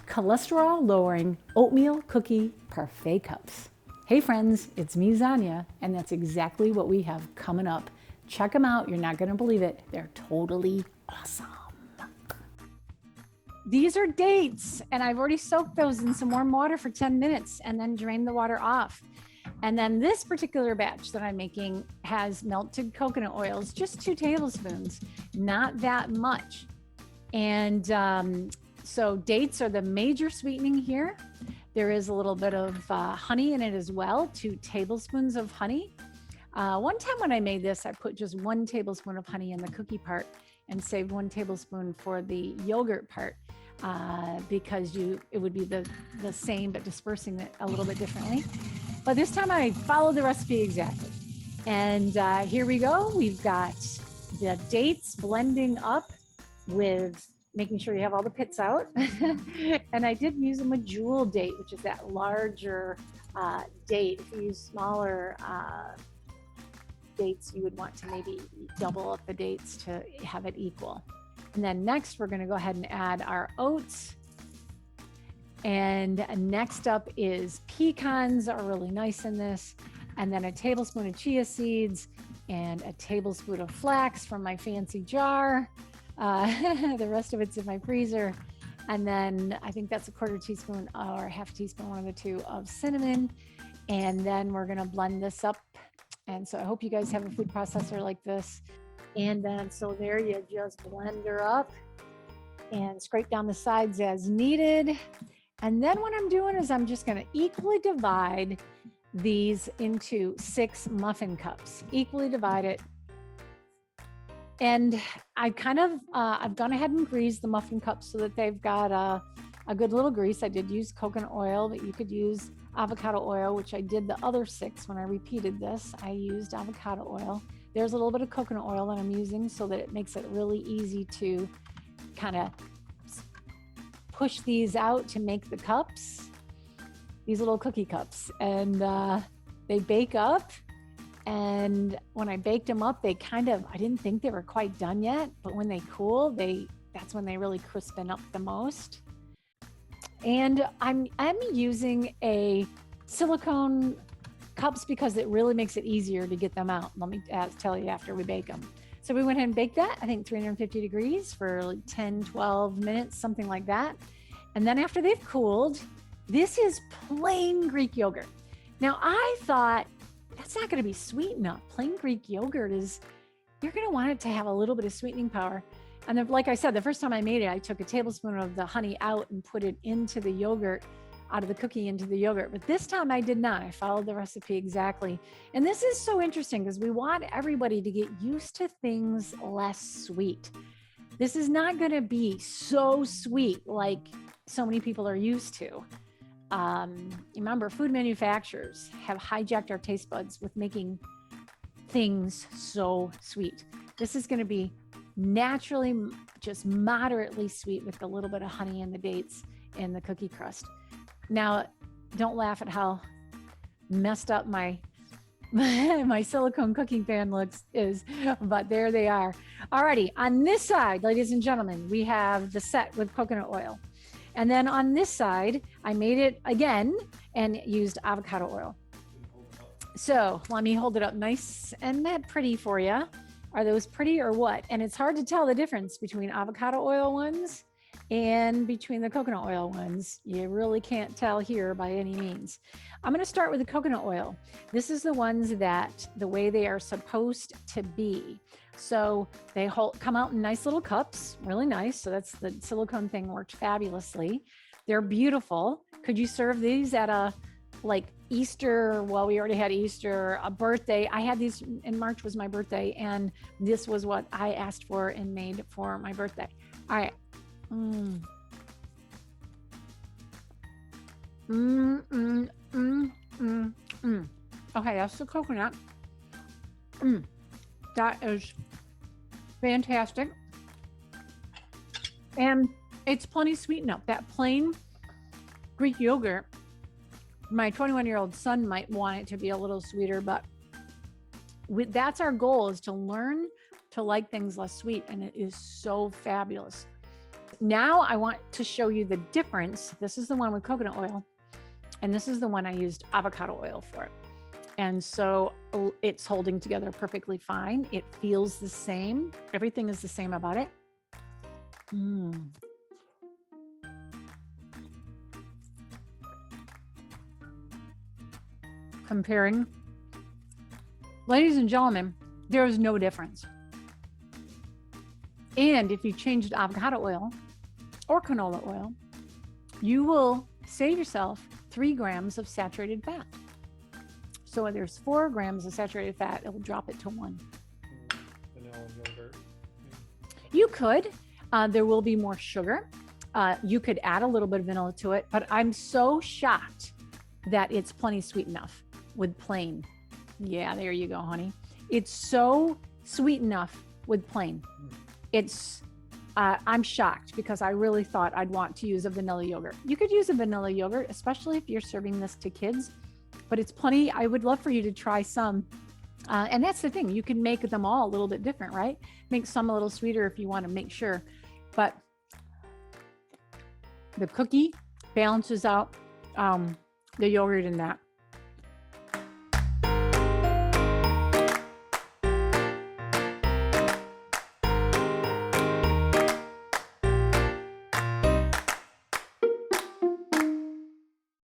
cholesterol-lowering oatmeal cookie parfait cups. Hey friends, it's me, Zonya, and that's exactly what we have coming up. Check them out. You're not going to believe it. They're totally awesome. These are dates, and I've already soaked those in some warm water for 10 minutes and then drained the water off. And then this particular batch that I'm making has melted coconut oils, just 2 tablespoons, not that much. And so dates are the major sweetening here. There is a little bit of honey in it as well, 2 tablespoons of honey. One time when I made this, I put just 1 tablespoon of honey in the cookie part and saved 1 tablespoon for the yogurt part because it would be the same, but dispersing it a little bit differently. But this time I followed the recipe exactly. And here we go. We've got the dates blending up with making sure you have all the pits out. And I did use a medjool date, which is that larger date. If you use smaller dates, you would want to maybe double up the dates to have it equal. And then next, we're going to go ahead and add our oats. And next up is pecans are really nice in this. And then a tablespoon of chia seeds and a tablespoon of flax from my fancy jar. The rest of it's in my freezer. And then I think that's a 1/4 teaspoon or 1/2 teaspoon, one of the 2, of cinnamon. And then we're going to blend this up. And so I hope you guys have a food processor like this. And then so there you just blend her up and scrape down the sides as needed. And then what I'm doing is I'm just going to equally divide these into 6 muffin cups, equally divide it. And I kind of, I've gone ahead and greased the muffin cups so that they've got a good little grease. I did use coconut oil, but you could use avocado oil, which I did the other 6 when I repeated this. I used avocado oil. There's a little bit of coconut oil that I'm using so that it makes it really easy to kind of push these out to make the cups, these little cookie cups. And they bake up. And when I baked them up, they I didn't think they were quite done yet, but when they cool, that's when they really crispen up the most. And I'm using a silicone cups because it really makes it easier to get them out. Let me tell you after we bake them. So we went ahead and baked that, I think 350 degrees for like 10, 12 minutes, something like that. And then after they've cooled, this is plain Greek yogurt. Now I thought, that's not going to be sweet enough. Plain Greek yogurt you're going to want it to have a little bit of sweetening power. And then, like I said, the first time I made it, I took a tablespoon of the honey out and put it into the yogurt, out of the cookie into the yogurt. But this time I did not. I followed the recipe exactly. And this is so interesting because we want everybody to get used to things less sweet. This is not going to be so sweet like so many people are used to. Remember, food manufacturers have hijacked our taste buds with making things so sweet. This is going to be naturally just moderately sweet with a little bit of honey and the dates in the cookie crust. Now, don't laugh at how messed up my silicone cooking pan is, but there they are. Alrighty, on this side, ladies and gentlemen, we have the set with coconut oil. And then on this side, I made it again and used avocado oil. So let me hold it up nice and pretty for you. Are those pretty or what? And it's hard to tell the difference between avocado oil ones and between the coconut oil ones. You really can't tell here by any means. I'm going to start with the coconut oil. This is the ones that the way they are supposed to be. So they come out in nice little cups, really nice. So that's the silicone thing worked fabulously. They're beautiful. Could you serve these at a like Easter? Well, we already had Easter, a birthday. I had these in March was my birthday, and this was what I asked for and made for my birthday. All right. Okay, that's the coconut. That is fantastic. And it's plenty sweet enough. That plain Greek yogurt, my 21-year-old son might want it to be a little sweeter, but that's our goal, is to learn to like things less sweet. And it is so fabulous. Now I want to show you the difference. This is the one with coconut oil, and this is the one I used avocado oil for. And so it's holding together perfectly fine. It feels the same. Everything is the same about it. Comparing, ladies and gentlemen, there is no difference. And if you changed to avocado oil or canola oil, you will save yourself 3 grams of saturated fat. So when there's 4 grams of saturated fat, it will drop it to 1. Vanilla yogurt. You could. There will be more sugar. You could add a little bit of vanilla to it, but I'm so shocked that it's plenty sweet enough with plain. Yeah, there you go, honey. It's so sweet enough with plain. It's, I'm shocked because I really thought I'd want to use a vanilla yogurt. You could use a vanilla yogurt, especially if you're serving this to kids, but it's plenty. I would love for you to try some. And that's the thing. You can make them all a little bit different, right? Make some a little sweeter if you want to make sure. But the cookie balances out the yogurt in that.